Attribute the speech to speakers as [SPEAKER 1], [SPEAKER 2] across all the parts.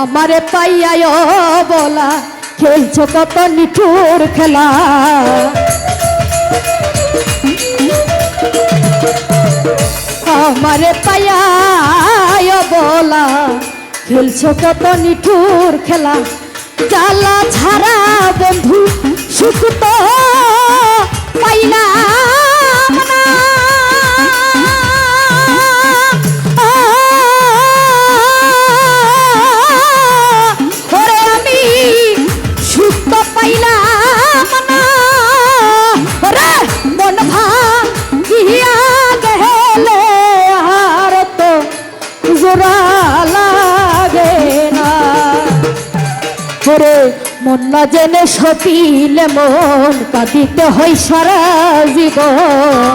[SPEAKER 1] আমারে পাইয়ায় বলা খেলছো কত নিঠুর খেলা। আমারে পাইয়ায় বলা খেলছো কত নিঠুর খেলা। জ্বালা ছাড়া বন্ধু সুখ তো পাইলাম না। ওরে আমি সুখ তো পাইলাম না। ওরে মন ভাঙিয়া গেলে আর তো জোড়া লাগে না। ওরে মন না জেনে সপিলে মন কাঁদিতে হয় সারা জীবন।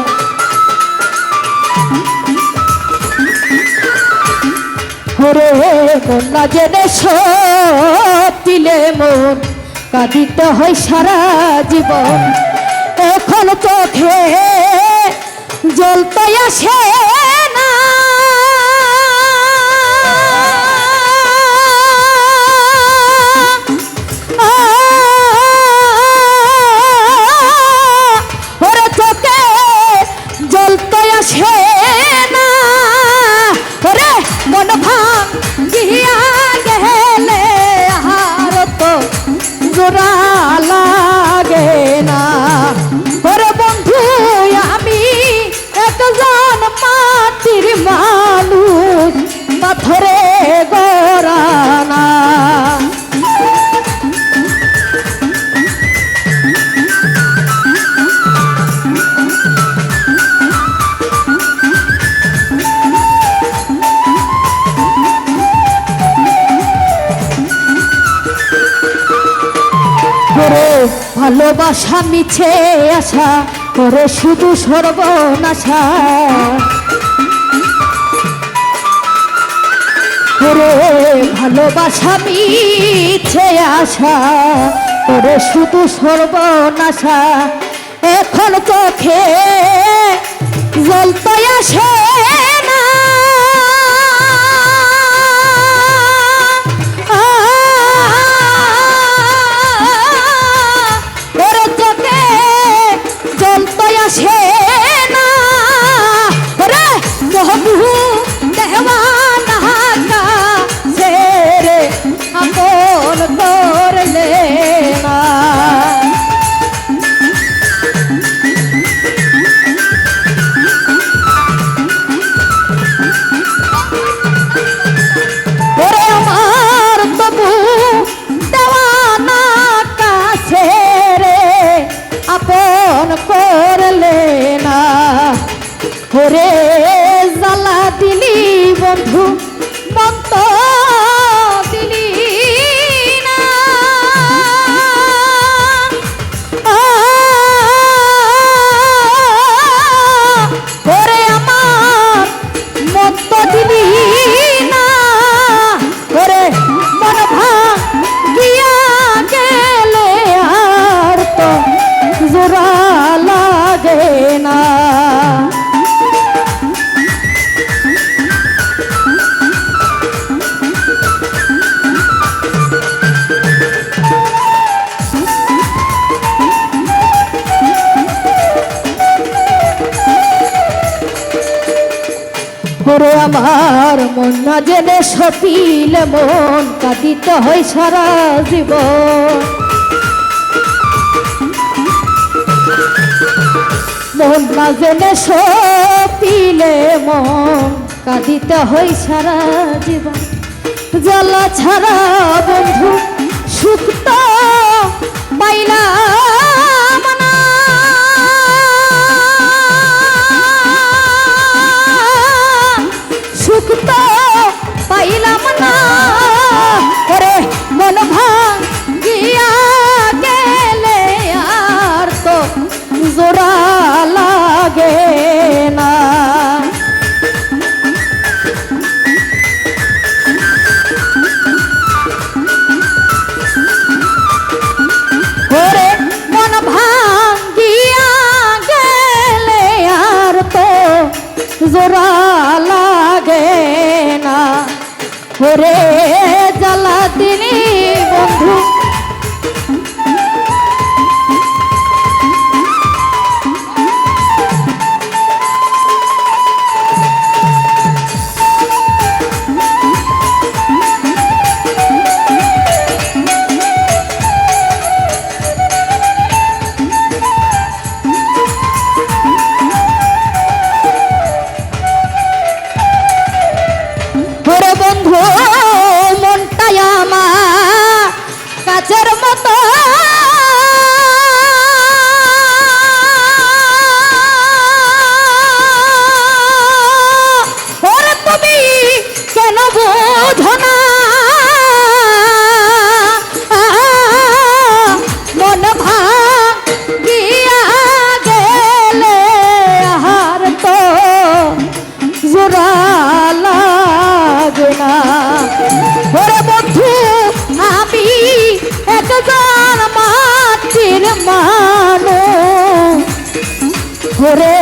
[SPEAKER 1] ওরে মন না জেনে সপিলে মন কাঁদিতে হয় সারা জীবন। এখন চোখে জল তো আসে না। পাথরে গড়ানা করে ভালোবাসা মিছে আশা করে শুধু সর্বনাশা। করে ভালোবাসা মিছে আশা করে শুধু সর্বনাশা। এখন চোখে জল তো আসে না। ওরে চোখে জল তো আসে না। ওরে বহু দেওয়ানা আপন করলে না। ওরে আমার তবু দেওয়ানা কাছে রে আপন করলে না। ওরে জ্বালা দিলি বন্ধু মন্ত ওরে আমার মন না জেনে সপিলে মন কাঁদিতে হয় সারা জীবন। মন না জেনে সপিলে মন কাঁদিতে হয় সারা জীবন। জ্বালা ছাড়া বন্ধু সুখ তো পাইলাম না। সুখ তো পাইলাম না। ওরে মন ভাঙিয়া গেলে আর তো জোড়া লাগে না। ওরে মন ভাঙিয়া গেলে আর তো জোড়া লাগে না। ওরে জ্বালা ওরে